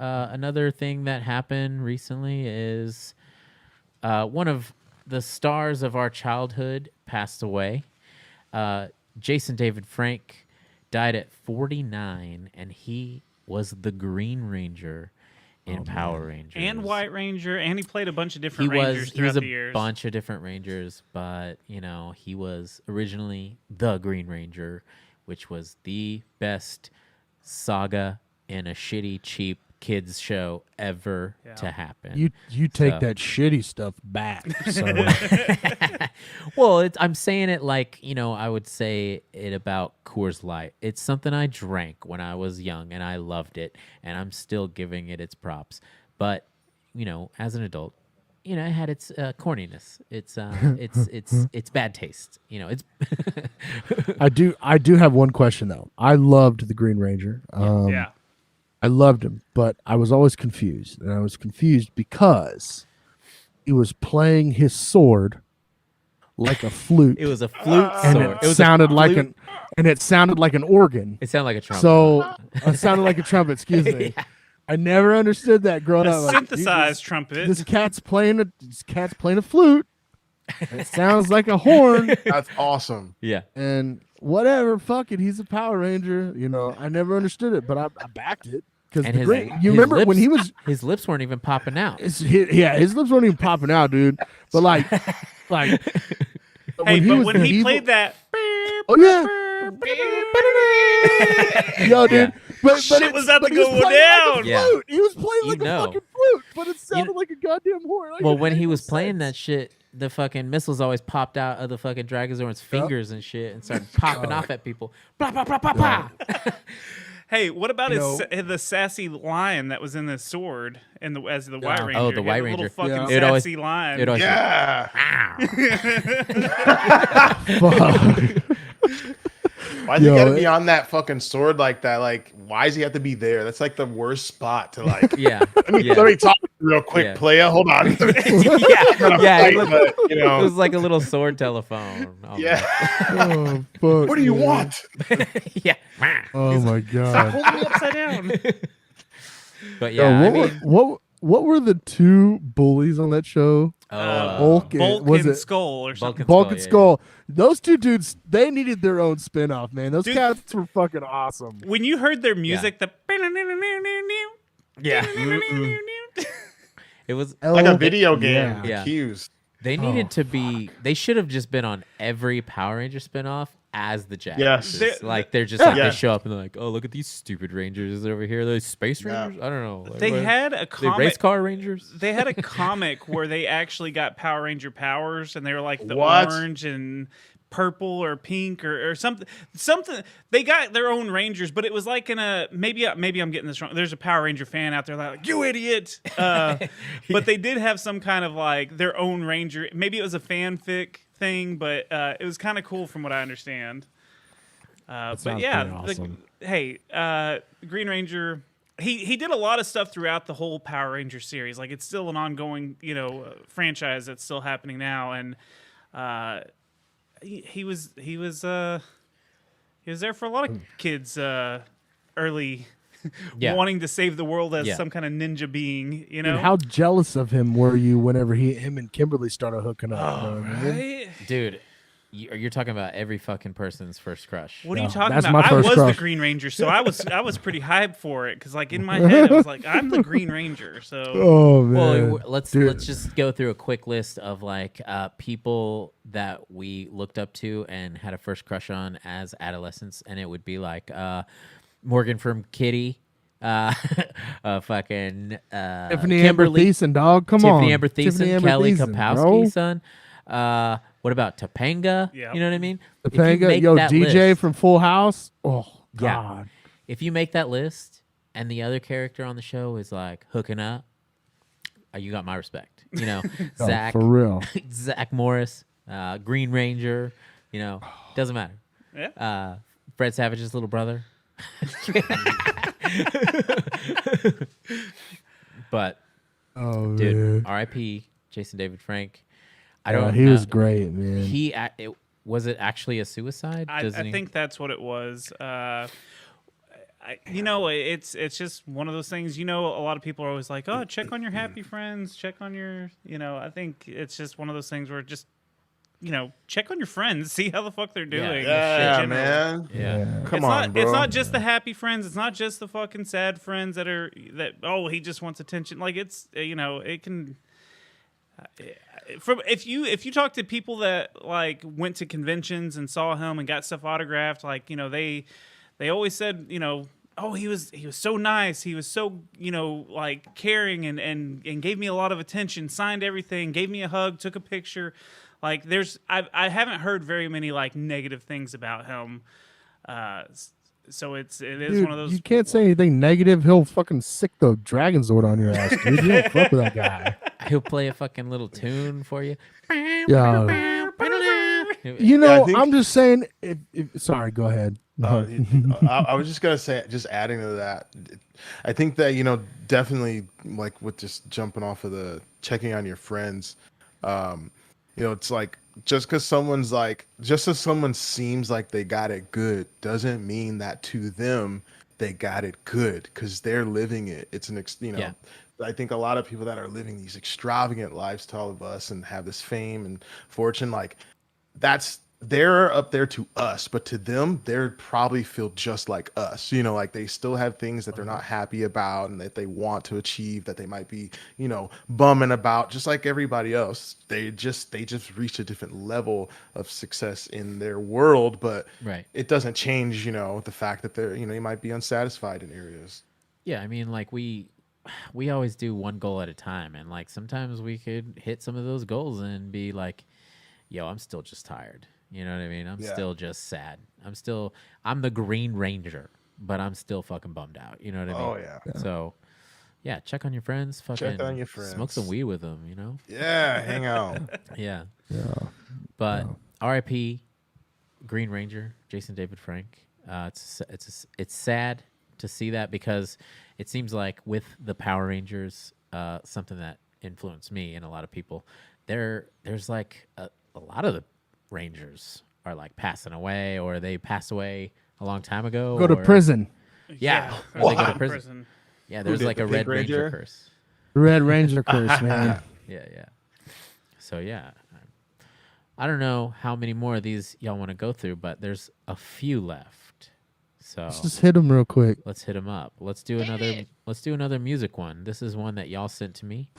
another thing that happened recently is one of the stars of our childhood passed away. Jason David Frank died at 49, and he was the Green Ranger in Power Rangers. And White Ranger, and he played a bunch of different He Rangers throughout the years. a bunch of different Rangers, but, he was originally the Green Ranger, which was the best saga in a shitty, cheap kids show ever to happen. You take that shitty stuff back. So. Well, I'm saying it like, I would say it about Coors Light. It's something I drank when I was young, and I loved it, and I'm still giving it its props. But, as an adult, it had its corniness. It's bad taste. It's. I do have one question though. I loved the Green Ranger. Yeah. I loved him, but I was always confused, and I was confused because he was playing his sword like a flute. It was a flute and sword. It sounded like an organ. It sounded like a trumpet. So it sounded like a trumpet. Excuse me. Yeah. I never understood that growing up. Synthesized trumpet. This cat's playing a flute. It sounds like a horn. That's awesome. Yeah. And whatever, fuck it. He's a Power Ranger. I never understood it, but I backed it. Because you remember lips, when he was his lips weren't even popping out. His lips weren't even popping out, dude. But like, when he played that, oh yeah, yo, dude. Yeah. But shit was about to go down. Like he was playing like a fucking flute, but it sounded like a goddamn horn. Well, when he was playing that shit, the fucking missiles always popped out of the fucking Dragonzord's fingers and shit, and started popping off at people. Blah blah blah blah blah. Hey, what about the sassy lion that was in the sword as the White Ranger? Oh, the White Ranger. Little fucking sassy lion. Why does he gotta be on that fucking sword like that? Like, why does he have to be there? That's like the worst spot to like. Let me talk real quick, playa. Hold on. It was like a little sword telephone. Oh, fuck. What do you want? Yeah. Oh my god. Stop holding me upside down. But yeah, what were the two bullies on that show? Bulk and Skull or something. Bulk and Skull. Those two dudes, they needed their own spinoff, man. Those cats were fucking awesome. When you heard their music, the it was like a video game. Yeah. Cues. They needed to be. They should have just been on every Power Ranger spinoff as the Jackasses. Yes. They're just they show up and they're like, oh, look at these stupid Rangers over here. They're Space Rangers. I don't know. They had a comic. Race car Rangers. They had a comic where they actually got Power Ranger powers, and they were like the orange and purple or pink or something. They got their own Rangers, but it was like in a maybe I'm getting this wrong. There's a Power Ranger fan out there like, you idiot. But they did have some kind of like their own Ranger. Maybe it was a fanfic thing, but it was kind of cool from what I understand. But yeah, awesome. Green Ranger. He did a lot of stuff throughout the whole Power Ranger series. Like it's still an ongoing franchise that's still happening now, and he was there for a lot of kids early. Wanting to save the world as some kind of ninja being, And how jealous of him were you whenever him and Kimberly started hooking up? Right? Dude, you're talking about every fucking person's first crush. What are you talking about? I was the Green Ranger, so I was pretty hyped for it because, like, in my head, I was like, I'm the Green Ranger. So, oh man, well, let's just go through a quick list of like people that we looked up to and had a first crush on as adolescents, and it would be like Morgan from Kitty. Fucking Tiffany Kimberly, Amber Thiessen, dog. Come on. Tiffany Amber Thiessen, Kelly Kapowski, son. What about Topanga? Yeah. You know what I mean? Topanga, DJ from Full House. Oh, God. If you make that list and the other character on the show is like hooking up, you got my respect. Zach. For real. Zach Morris, Green Ranger, doesn't matter. Yeah. Fred Savage's little brother. But, dude, man. R.I.P. Jason David Frank. I don't. He was great, man. Was it actually a suicide? I think that's what it was. it's just one of those things. A lot of people are always like, "Oh, check on your happy friends, check on your," I think it's just one of those things where just, check on your friends, see how the fuck they're doing. Yeah, man. Yeah. Come on, bro. It's not just the happy friends. It's not just the fucking sad friends oh, he just wants attention. Like it's, it can. If you talk to people that like went to conventions and saw him and got stuff autographed, like they always said oh, he was so nice, he was so like caring and gave me a lot of attention, signed everything, gave me a hug, took a picture. Like I haven't heard very many like negative things about him. So it is Dude, one of those. You can't say anything negative. He'll fucking sick the Dragon Zord on your ass, dude. You don't fuck with that guy. He'll play a fucking little tune for you. Yeah. I'm just saying. Sorry, go ahead. I was just gonna say, just adding to that, I think that definitely like with just jumping off of the checking on your friends, it's like just because someone seems like they got it good doesn't mean that to them they got it good, because they're living it. It's I think a lot of people that are living these extravagant lives to all of us and have this fame and fortune, like they're up there to us, but to them, they're probably feel just like us. Like they still have things that they're not happy about and that they want to achieve, that they might be, bumming about, just like everybody else. They just reached a different level of success in their world, but it doesn't change, the fact that they're, they might be unsatisfied in areas. Yeah, I mean, like we always do one goal at a time, and like sometimes we could hit some of those goals and be like, yo, I'm still just tired. You know what I mean? I'm still just sad. I'm the Green Ranger, but I'm still fucking bummed out. You know what I mean? Oh, yeah. So, yeah, check on your friends. Fucking check on your friends. Smoke some weed with them, Yeah, hang out. Yeah. Yeah. But R.I.P. Green Ranger, Jason David Frank. It's sad to see that, because it seems like with the Power Rangers, something that influenced me and a lot of people, there's like a lot of the Rangers are like passing away, or they passed away a long time ago. Go to prison. Yeah. Or they go to prison. Yeah, there's like a Red Ranger curse. Red Ranger curse, man. Yeah. So yeah, I don't know how many more of these y'all want to go through, but there's a few left. So Let's just hit them real quick. let's hit them up. Let's do another music one. This is one that y'all sent to me.